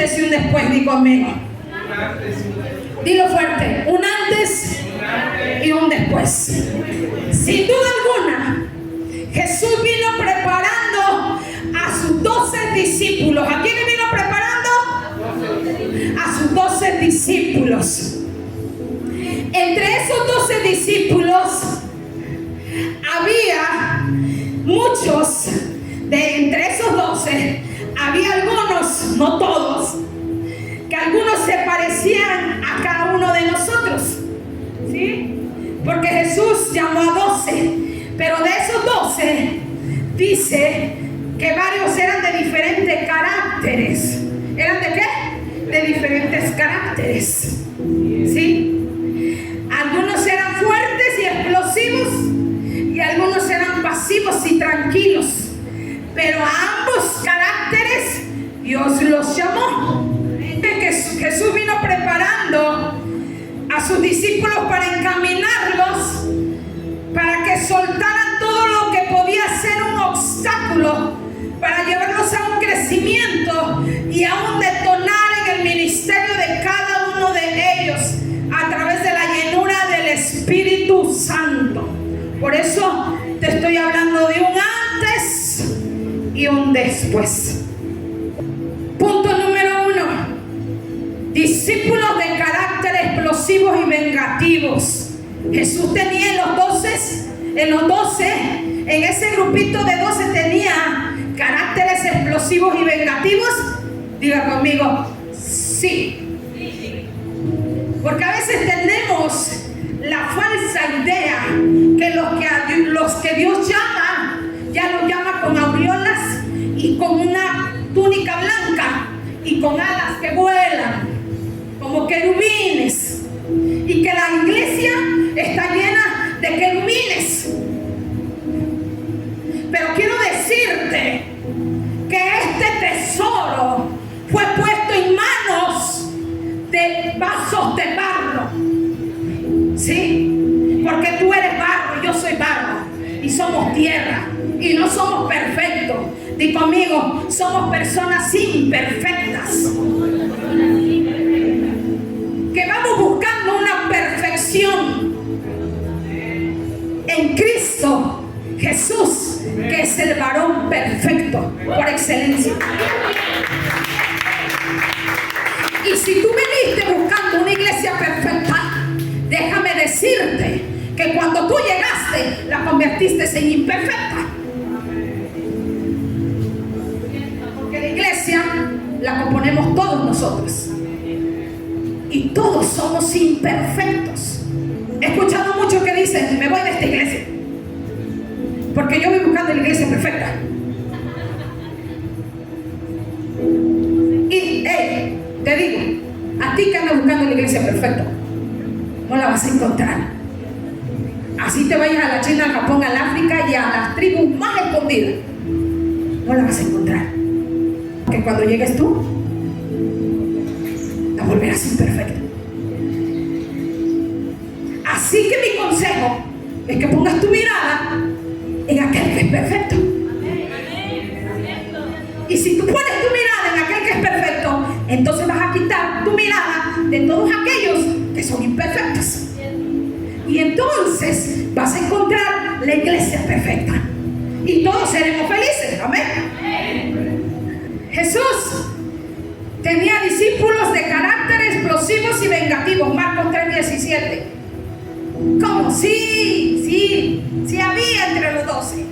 antes y un después, di conmigo. Dilo fuerte, un antes y un después. Sin duda alguna, Jesús vino preparando a sus 12 discípulos. ¿A quiénes vino preparando? A sus 12 discípulos. Entre esos 12 discípulos había muchos, entre esos 12 había algunos, no todos, que algunos se parecían a cada uno de nosotros, ¿sí? Porque Jesús llamó a 12, pero de esos 12 dice que varios eran de diferentes caracteres. ¿Eran de qué? De diferentes caracteres, ¿sí? Algunos eran fuertes y explosivos y algunos eran pasivos y tranquilos, pero a ambos caracteres Dios los llamó. Jesús vino preparando a sus discípulos para encaminarlos, para que soltaran todo lo que podía ser un obstáculo, para llevarlos a un crecimiento y a un detonar en el ministerio de cada uno de ellos a través de la llenura del Espíritu Santo. Por eso te estoy hablando de un antes y un después. Punto número 1. Discípulos de carácter explosivos y vengativos. Jesús tenía en los 12, en ese grupito de 12 tenía caracteres explosivos y vengativos. Diga conmigo, sí. Porque a veces tenemos la falsa idea que los que Dios llama, ya los llama con aureolas y con una túnica blanca y con alas que vuelan como querubines, y que la iglesia está llena de querubines. Pero quiero decirte que este tesoro fue puesto en manos de vasos de barro, ¿sí? Porque tú eres barro y yo soy barro y somos tierra y no somos perfectos. Di conmigo, somos personas imperfectas que vamos buscando una perfección en Cristo Jesús, que es el varón perfecto por excelencia. Y si tú viniste buscando una iglesia perfecta, déjame decirte que cuando tú llegaste, la convertiste en imperfecta. Porque la iglesia la componemos todos nosotros. Y todos somos imperfectos. He escuchado muchos que dicen, me voy de esta iglesia porque yo voy buscando la iglesia perfecta. Y te digo, a ti que andas buscando la iglesia perfecta, no la vas a encontrar. Así te vayas a la China, al Japón, al África y a las tribus más escondidas, no la vas a encontrar. Porque cuando llegues tú, la volverás imperfecta. Así que mi consejo es que pongas tu mirada en aquel que es perfecto. Y si tú pones tu mirada en aquel que es perfecto, entonces vas a quitar tu mirada de todos aquellos que son imperfectos. Y entonces vas a encontrar la iglesia perfecta. Y todos seremos felices. Amén. Jesús tenía discípulos de carácter explosivos y vengativos. Marcos 3:17. ¿Cómo? Sí había entre los 12.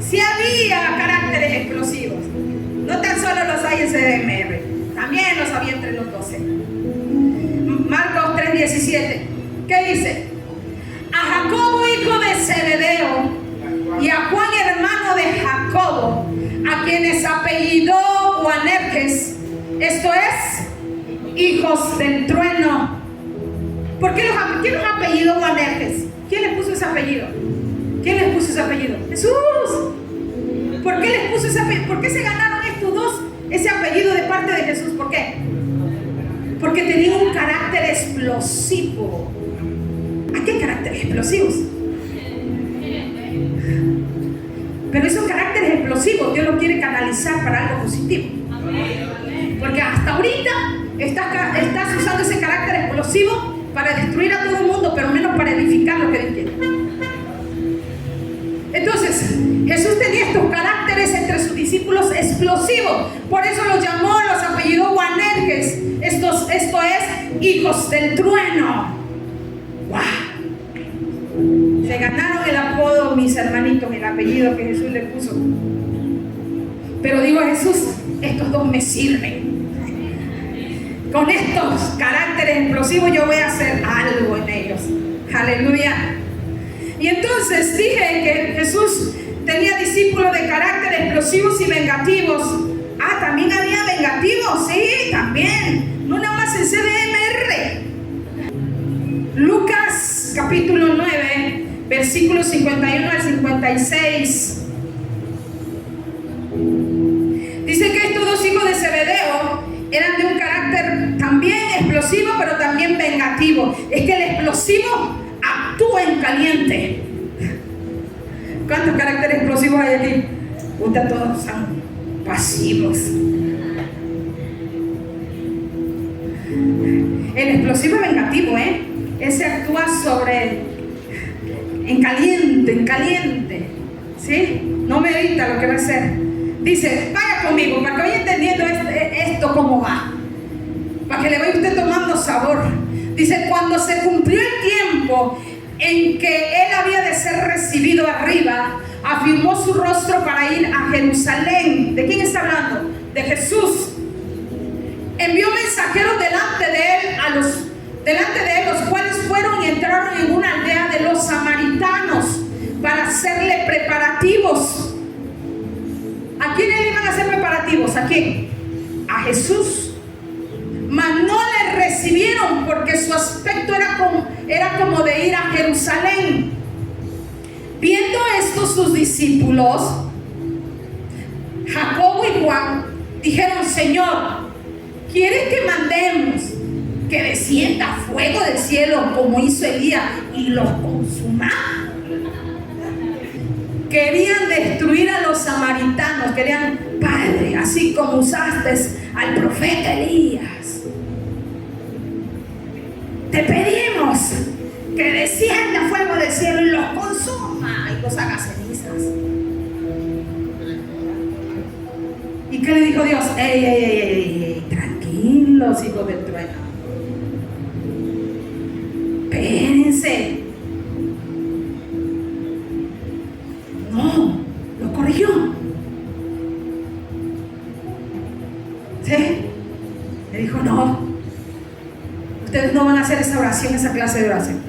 Sí había caracteres explosivos. No tan solo los hay en CDMR, también los había entre los 12. Marcos 3:17. ¿Qué dice? A Jacobo, hijo de Zebedeo, y a Juan, hermano de Jacobo, a quienes apellidó Boanerges, esto es, hijos del trueno. ¿Quién los apellidó Boanerges? ¿Quién les puso ese apellido? ¿Quién les puso ese apellido? Jesús. ¿Por qué les puso ese apellido? ¿Por qué se ganaron estos dos ese apellido de parte de Jesús? ¿Por qué? Porque tenían un carácter explosivo. ¿A qué caracteres explosivos? Pero esos caracteres explosivos Dios los quiere canalizar para algo positivo. Porque hasta ahorita estás usando ese carácter explosivo para destruir a todo el mundo, pero menos para edificar lo que Dios quiere. Entonces, Jesús tenía estos caracteres entre sus discípulos explosivos. Por eso los llamó, los apellidó Boanerges. Esto es, hijos del trueno. ¡Wow! Se ganaron el apodo, mis hermanitos, el apellido que Jesús le puso. Pero digo a Jesús, estos dos me sirven. Con estos caracteres explosivos yo voy a hacer algo en ellos. Aleluya. Y entonces dije que Jesús tenía discípulos de carácter explosivos y vengativos. Ah, también había vengativos, sí, también. No nada más en CDMR. Lucas capítulo 9, versículos 51 al 56. Dice que estos dos hijos de Zebedeo eran de un carácter también explosivo, pero también vengativo. Es que el explosivo actúa en caliente. ¿Cuántos caracteres explosivos hay aquí? Ustedes todos son pasivos. El explosivo es vengativo, Ese actúa en caliente, ¿sí? No medita lo que va a hacer. Dice, vaya conmigo, para que vaya entendiendo esto cómo va, para que le vaya usted tomando sabor. Dice, cuando se cumplió el tiempo en que él había de ser recibido arriba, afirmó su rostro para ir a Jerusalén. ¿De quién está hablando? De Jesús. Envió mensajeros delante de él, los cuales fueron y entraron en una aldea de los samaritanos para hacerle preparativos. ¿A quién le iban a hacer preparativos? ¿A quién? A Jesús. Mas no le recibieron porque su aspecto era como de ir a Jerusalén. Viendo esto, sus discípulos, Jacobo y Juan, dijeron: Señor, ¿quieres que mandemos que descienda fuego del cielo como hizo Elías y los consuma? Querían destruir a los samaritanos. Querían: Padre, así como usaste al profeta Elías, te pedimos que descienda fuego del cielo y los consuma y los haga cenizas. ¿Y qué le dijo Dios? Ey, tranquilos, hijos del trueno. Espérense. No, lo corrigió. ¿Sí? Le dijo: no, ustedes no van a hacer esa oración, esa clase de oración.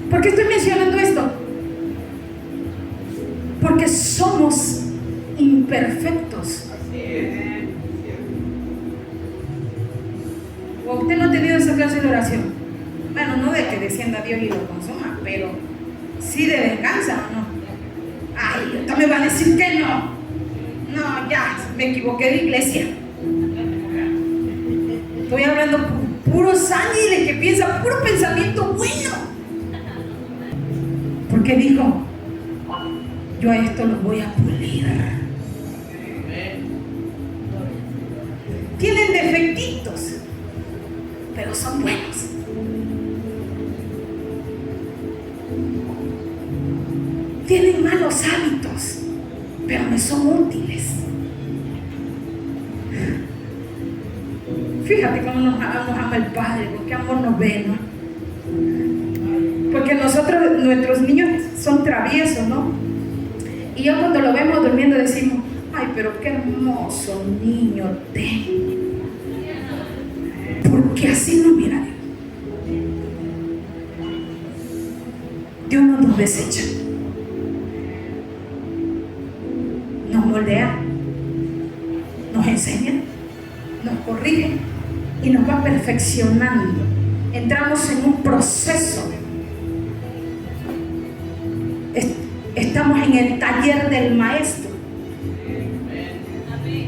¿Por qué estoy mencionando esto? Porque somos imperfectos. ¿O usted no ha tenido esa clase de oración? Bueno, no de que descienda Dios y lo consuma, pero sí de venganza, ¿o no? Ay, usted me va a decir que no. No, ya, me equivoqué de iglesia. Estoy hablando puros ángeles que piensan puro pensamiento bueno. Porque dijo: yo a esto los voy a pulir. Tienen defectitos, pero son buenos. Tienen malos hábitos, pero me son útiles. Fíjate cómo nos ama el Padre, con qué amor nos ve, ¿no? Porque nuestros niños son traviesos, ¿no? Y yo cuando lo vemos durmiendo decimos: ay, pero qué hermoso niño tengo. Porque así nos mira Dios. Dios no nos desecha, nos moldea, nos enseña, nos corrige y nos va perfeccionando. Entramos en un proceso. Estamos en el taller del maestro.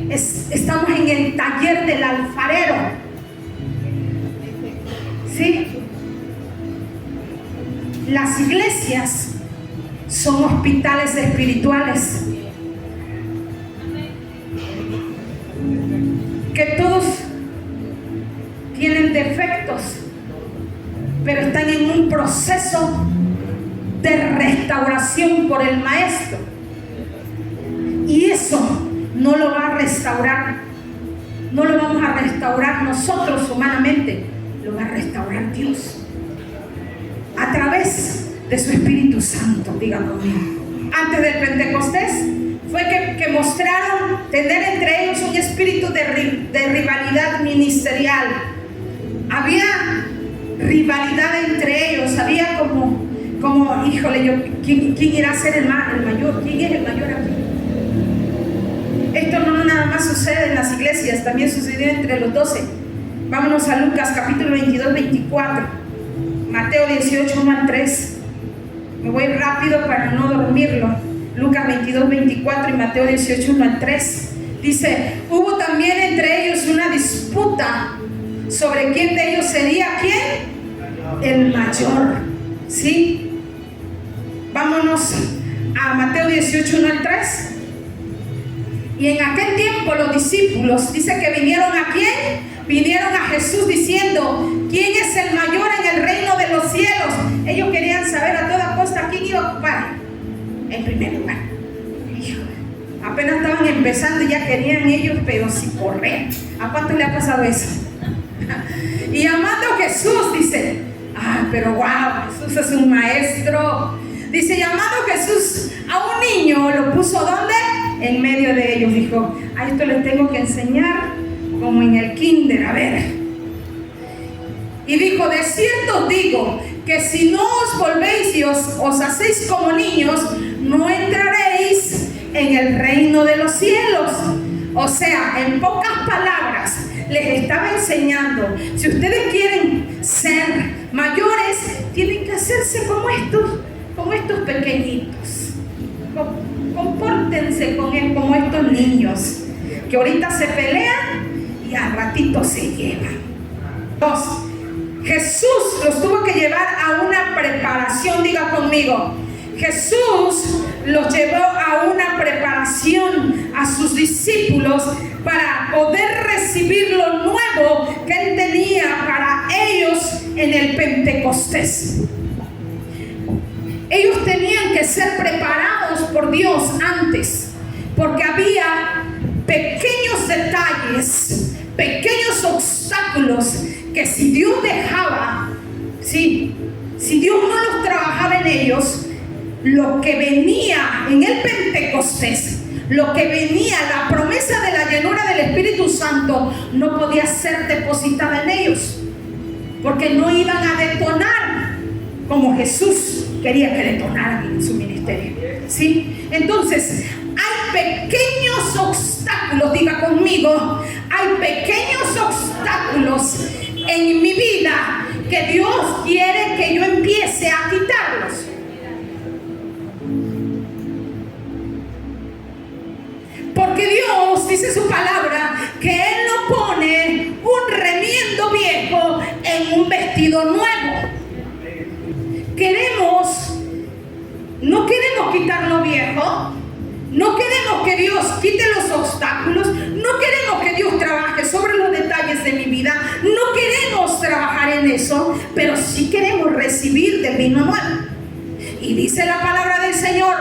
Estamos en el taller del alfarero. ¿Sí? Las iglesias son hospitales espirituales. proceso de restauración por el Maestro. Y eso no lo va a restaurar, no lo vamos a restaurar nosotros humanamente, lo va a restaurar Dios a través de su Espíritu Santo. Diga conmigo. Antes del Pentecostés fue que mostraron tener entre ellos un espíritu de rivalidad ministerial. Había rivalidad entre ellos, había como híjole, ¿quién irá a ser el mayor? ¿Quién es el mayor aquí? Esto no nada más sucede en las iglesias, también sucedió entre los 12. Vámonos a Lucas capítulo 22, 24, Mateo 18, 1 al 3. Me voy rápido para no dormirlo. Lucas 22, 24 y Mateo 18, 1 al 3. Dice, hubo también entre ellos una disputa sobre quién de ellos sería ¿quién? El mayor. ¿Sí? Vámonos a Mateo 18, 1 al 3. Y en aquel tiempo los discípulos, dice que vinieron ¿a quién? Vinieron a Jesús diciendo, ¿quién es el mayor en el reino de los cielos? Ellos querían saber a toda costa quién iba a ocupar en primer lugar. Apenas estaban empezando y ya querían ellos, pero sin correr. ¿A cuánto le ha pasado eso? Y llamando a Jesús, dice, pero wow, Jesús es un maestro. Dice, llamando Jesús a un niño, lo puso ¿dónde? En medio de ellos. Dijo, a esto les tengo que enseñar como en el kinder, a ver. Y dijo, de cierto os digo, que si no os volvéis y os hacéis como niños, no entraréis en el reino de los cielos. O sea, en pocas palabras, les estaba enseñando, si ustedes quieren ser mayores, tienen que hacerse como estos pequeñitos. Compórtense como estos niños, que ahorita se pelean y al ratito se llevan. 2. Jesús los tuvo que llevar a una preparación. Diga conmigo, Jesús los llevó a una preparación a sus discípulos para poder recibir lo nuevo que Él tenía para ellos en el Pentecostés. Ellos tenían que ser preparados por Dios antes, porque había pequeños detalles, pequeños obstáculos que si Dios dejaba, si Dios no los trabajaba en ellos, lo que venía en el Pentecostés, lo que venía, la promesa de la llenura del Espíritu Santo, no podía ser depositada en ellos, porque no iban a detonar como Jesús quería que detonaran en su ministerio. ¿Sí? Entonces, hay pequeños obstáculos, diga conmigo, hay pequeños obstáculos en mi vida que Dios quiere que yo empiece a quitarlos. Porque Dios dice su palabra que Él no pone un remiendo viejo en un vestido nuevo. No queremos quitar lo viejo, no queremos que Dios quite los obstáculos, no queremos que Dios trabaje sobre los detalles de mi vida, no queremos trabajar en eso, pero sí queremos recibir del vino nuevo. Y dice la palabra del Señor,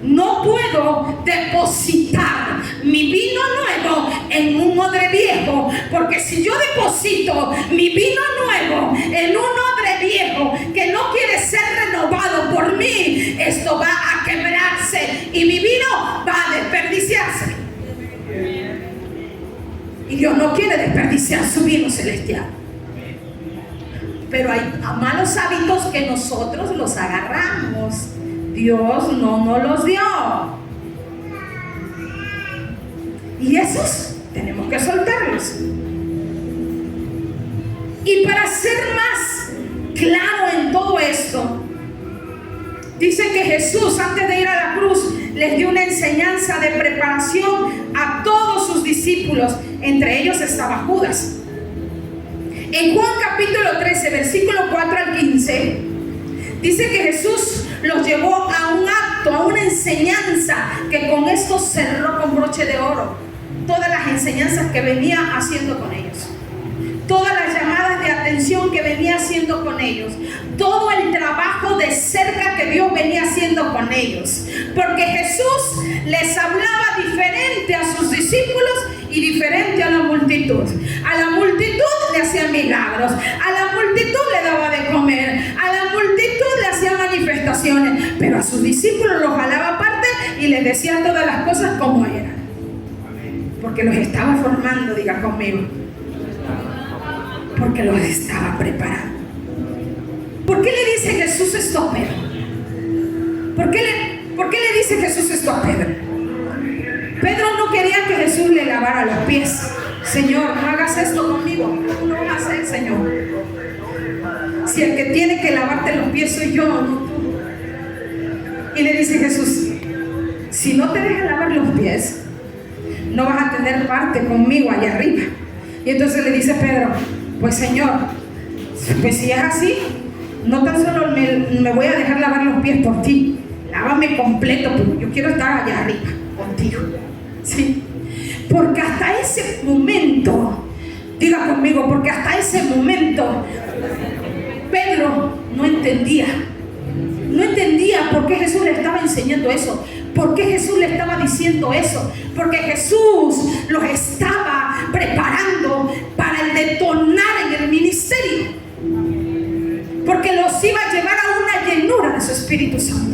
no puedo depositar mi vino nuevo en un odre viejo, porque si yo deposito mi vino nuevo en un odre viejo que no quiere ser renovado por mí, esto va a quebrarse y mi vino va a desperdiciarse. Y Dios no quiere desperdiciar su vino celestial. Pero hay malos hábitos que nosotros los agarramos. Dios no nos los dio. Y esos tenemos que soltarlos. Y para ser más claro en todo esto, dice que Jesús, antes de ir a la cruz, les dio una enseñanza de preparación a todos sus discípulos. Entre ellos estaba Judas. En Juan capítulo 13, versículo 4 al 15, dice que Jesús los llevó a un acto, a una enseñanza, que con esto cerró con broche de oro todas las enseñanzas que venía haciendo con ellos. Todas las llamadas de atención intervención que venía haciendo con ellos, todo el trabajo de cerca que Dios venía haciendo con ellos, porque Jesús les hablaba diferente a sus discípulos y diferente a la multitud. A la multitud le hacía milagros, a la multitud le daba de comer, a la multitud le hacía manifestaciones, pero a sus discípulos los jalaba aparte y les decía todas las cosas como eran, porque los estaba formando. Diga conmigo, porque los estaba preparando. ¿Por qué le dice Jesús esto a Pedro? ¿Por qué le dice Jesús esto a Pedro? Pedro no quería que Jesús le lavara los pies. Señor, no hagas esto conmigo. ¿Cómo lo vas a hacer, Señor? Si el que tiene que lavarte los pies soy yo, no tú. Y le dice Jesús, si no te dejas lavar los pies, no vas a tener parte conmigo allá arriba. Y entonces le dice Pedro, pues Señor, pues si es así, no tan solo me voy a dejar lavar los pies por ti, lávame completo, porque yo quiero estar allá arriba contigo. Sí, porque hasta ese momento, diga conmigo, porque hasta ese momento Pedro no entendía por qué Jesús le estaba enseñando eso, por qué Jesús le estaba diciendo eso, porque Jesús los estaba preparando para el detonar en el ministerio, porque los iba a llevar a una llenura de su Espíritu Santo.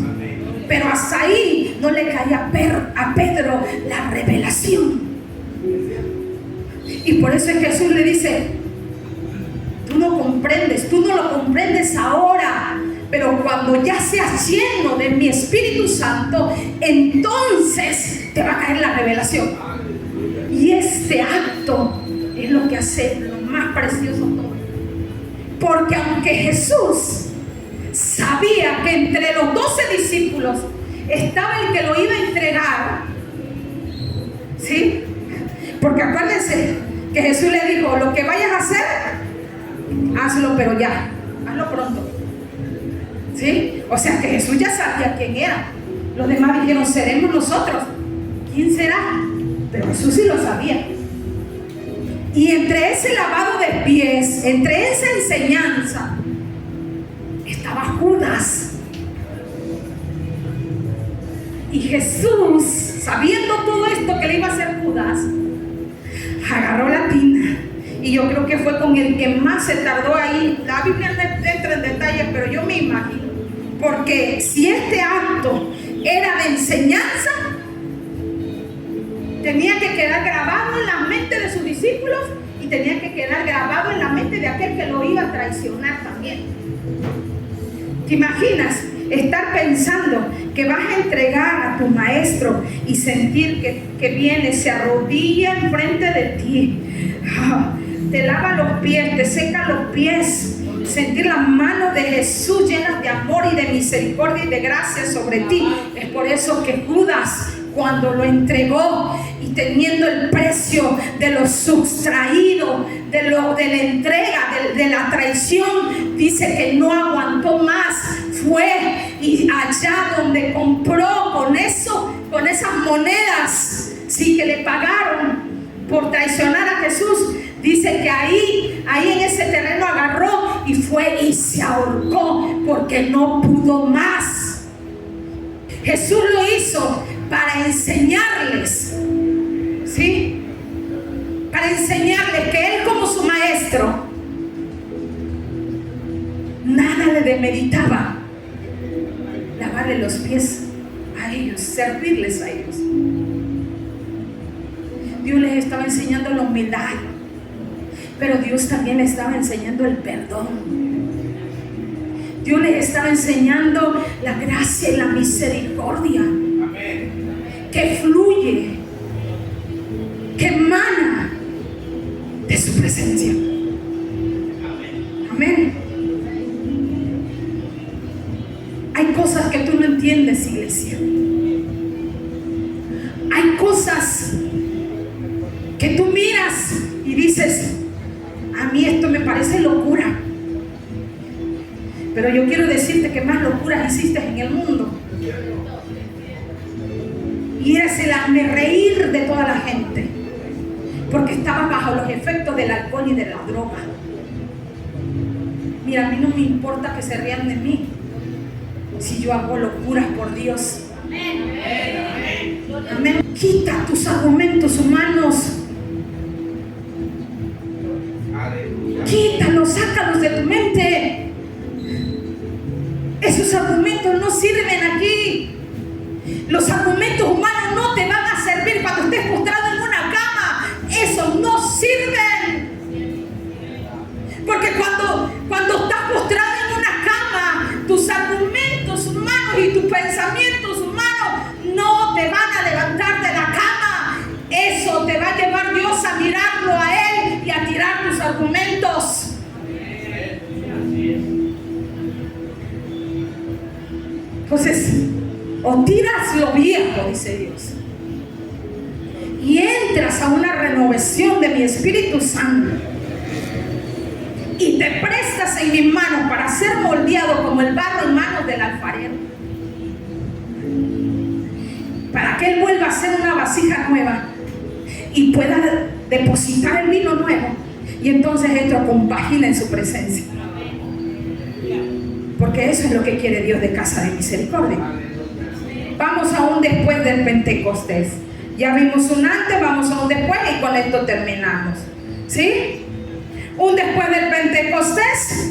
Pero hasta ahí no le caía a Pedro la revelación. Y por eso Jesús le dice, tú no lo comprendes ahora, pero cuando ya seas lleno de mi Espíritu Santo, entonces te va a caer la revelación. Y este acto es lo que hace lo más precioso todo. Porque aunque Jesús sabía que entre los 12 discípulos estaba el que lo iba a entregar, ¿sí? Porque acuérdense que Jesús le dijo, lo que vayas a hacer, hazlo, pero ya, hazlo pronto, ¿sí? O sea que Jesús ya sabía quién era. Los demás dijeron, seremos nosotros. ¿Quién será? Pero Jesús sí lo sabía. Y entre ese lavado de pies, entre esa enseñanza, estaba Judas. Y Jesús, sabiendo todo esto que le iba a hacer Judas, agarró la tina. Y yo creo que fue con el que más se tardó ahí. La Biblia no entra en detalles, pero yo me imagino. Porque si este acto era de enseñanza, tenía que quedar grabado en la mente de sus discípulos y tenía que quedar grabado en la mente de aquel que lo iba a traicionar también. ¿Te imaginas estar pensando que vas a entregar a tu maestro y sentir que viene, se arrodilla enfrente de ti, te lava los pies, te seca los pies, sentir las manos de Jesús llenas de amor y de misericordia y de gracia sobre ti? Es por eso que Judas, cuando lo entregó y teniendo el precio de lo sustraído, de la entrega, de la traición, dice que no aguantó más. Fue y allá donde compró con esas monedas, sí, que le pagaron por traicionar a Jesús, dice que ahí en ese terreno agarró y fue y se ahorcó porque no pudo más. Jesús lo hizo para enseñarles, ¿sí? Para enseñarles que Él, como su maestro, nada le demeritaba lavarle los pies a ellos, servirles a ellos. Dios les estaba enseñando la humildad, pero Dios también les estaba enseñando el perdón. Dios les estaba enseñando la gracia y la misericordia que fluye, que emana de su presencia. Amén. Hay cosas que tú no entiendes, iglesia. Hay cosas que tú miras y dices, a mí esto me parece locura. Pero yo quiero decirte que más locuras hiciste en el mundo. Y eres el hazmerreír de toda la gente, porque estabas bajo los efectos del alcohol y de la droga. Mira, a mí no me importa que se rían de mí si yo hago locuras por Dios. Amén. Quita tus argumentos humanos. Quítalos, sácalos de tu mente. Esos argumentos no sirven aquí. Los argumentos humanos no te van a servir cuando estés postrado en una cama. Esos no sirven. Porque cuando estás postrado en una cama, tus argumentos humanos y tus pensamientos humanos no te van a levantar de la cama. Eso te va a llevar Dios a mirarlo a Él y a tirar tus argumentos. Entonces, o tiras lo viejo, dice Dios, y entras a una renovación de mi Espíritu Santo y te prestas en mis manos para ser moldeado como el barro en manos del alfarero, para que Él vuelva a ser una vasija nueva y pueda depositar el vino nuevo, y entonces esto compagina en su presencia. Porque eso es lo que quiere Dios de Casa de Misericordia. Vamos a un después del Pentecostés. Ya vimos un antes, vamos a un después y con esto terminamos. ¿Sí? Un después del Pentecostés.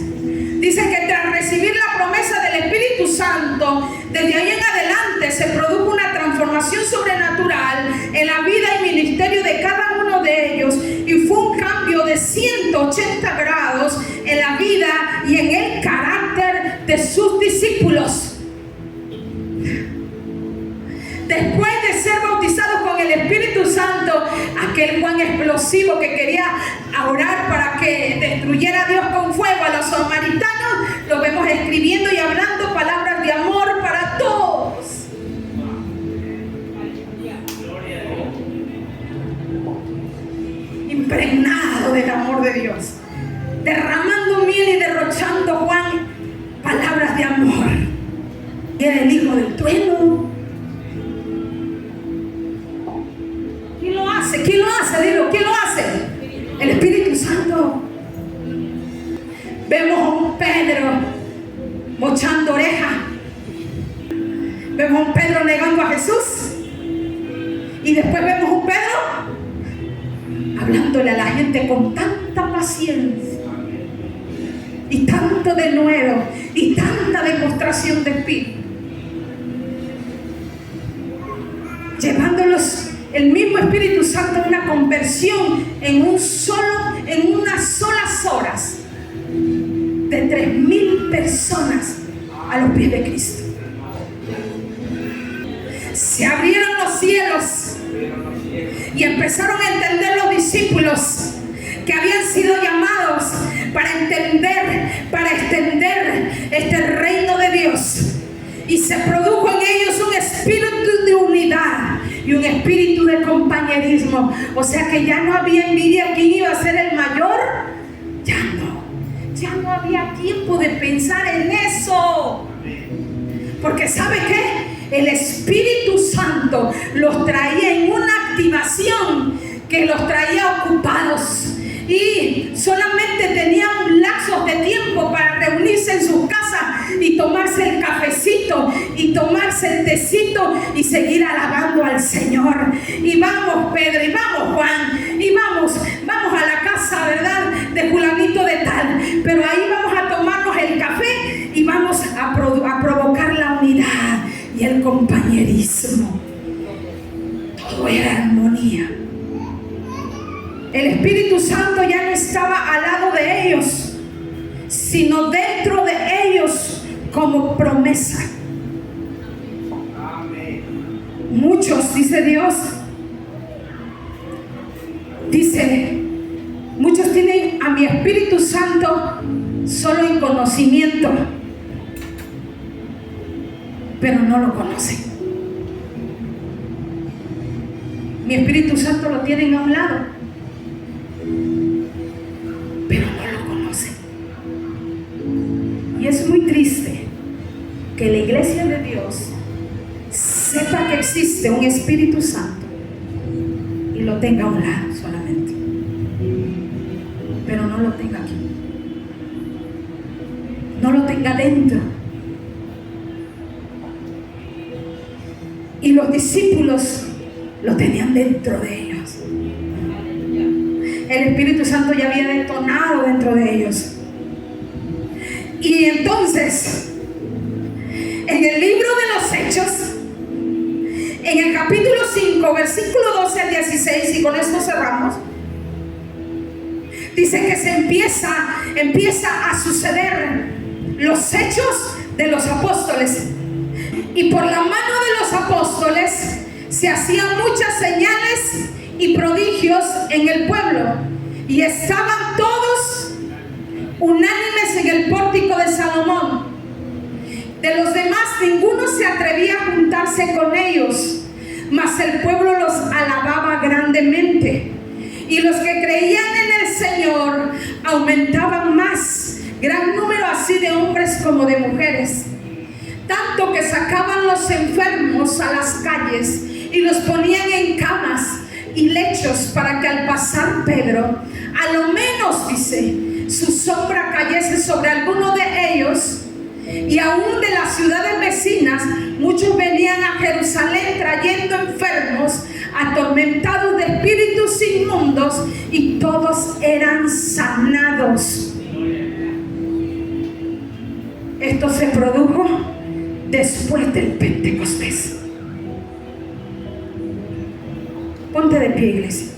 Dice que tras recibir la promesa del Espíritu Santo, desde ahí en adelante se produjo una transformación sobrenatural en la vida y ministerio de cada uno de ellos, y fue un cambio de 180 grados en la vida y en el carácter de sus discípulos. Después de ser bautizados con el Espíritu Santo, aquel Juan explosivo que quería orar para que destruyera a Dios con fuego a los samaritanos, lo vemos escribiendo y hablando palabras de amor para todos. Impregnado del amor de Dios, derramando miel y derrochando Juan palabras de amor. Y era el hijo del trueno. ¿Quién lo hace? Dilo, ¿quién lo hace? El Espíritu Santo. Vemos a un Pedro mochando oreja. Vemos a un Pedro negando a Jesús. Y después vemos a un Pedro hablándole a la gente con tanta paciencia y tanto denuedo y tanta demostración de espíritu, llevándolos el mismo Espíritu Santo a una conversión en unas solas horas de 3,000 personas a los pies de Cristo. Se abrieron los cielos y empezaron a entender los discípulos que habían sido llamados para extender este reino de Dios, y se produjo en ellos un espíritu de unidad y un espíritu de compañerismo. O sea que ya no había envidia quién iba a ser el mayor. Ya no había tiempo de pensar en eso, porque ¿sabe qué? El Espíritu Santo los traía en una activación que los traía ocupados, y solamente tenían lapsos de tiempo para reunirse en sus casas y tomarse el cafecito y tomarse el tecito y seguir alabando al Señor. Y vamos Pedro, y vamos Juan, y vamos a la casa, ¿verdad?, de fulanito de tal, pero ahí vamos a tomarnos el café y vamos a provocar la unidad y el compañerismo. Todo era armonía. El Espíritu Santo ya no estaba al lado de ellos, sino dentro de ellos como promesa. Muchos, dice Dios, muchos tienen a mi Espíritu Santo solo en conocimiento, pero no lo conocen. Mi Espíritu Santo lo tienen a un lado, pero no lo conocen. Y es muy triste que la iglesia de Dios sepa que existe un Espíritu Santo y lo tenga a un lado solamente, pero no lo tenga aquí. tenga dentro. Y los discípulos lo tenían dentro de ellos. El Espíritu Santo ya había detonado dentro de ellos. Y entonces, en el libro de los Hechos, en el capítulo 5, versículo 12 al 16, y con esto cerramos, dice que se empieza a suceder los hechos de los apóstoles. Y por la mano de los apóstoles se hacían muchas señales y prodigios en el pueblo. Y estaban todos unánimes en el pórtico de Salomón. De los demás ninguno se atrevía a juntarse con ellos, mas el pueblo los alababa grandemente. Y los que creían en el Señor aumentaban más, gran número así de hombres como de mujeres, tanto que sacaban los enfermos a las calles y los ponían en camas y lechos, para que al pasar Pedro, a lo menos, dice, su sombra cayese sobre alguno de ellos. Y aún de las ciudades vecinas muchos venían a Jerusalén trayendo enfermos, atormentados de espíritus inmundos, y todos eran sanados. Esto se produjo después del Pentecostés. Ponte de pie, iglesia.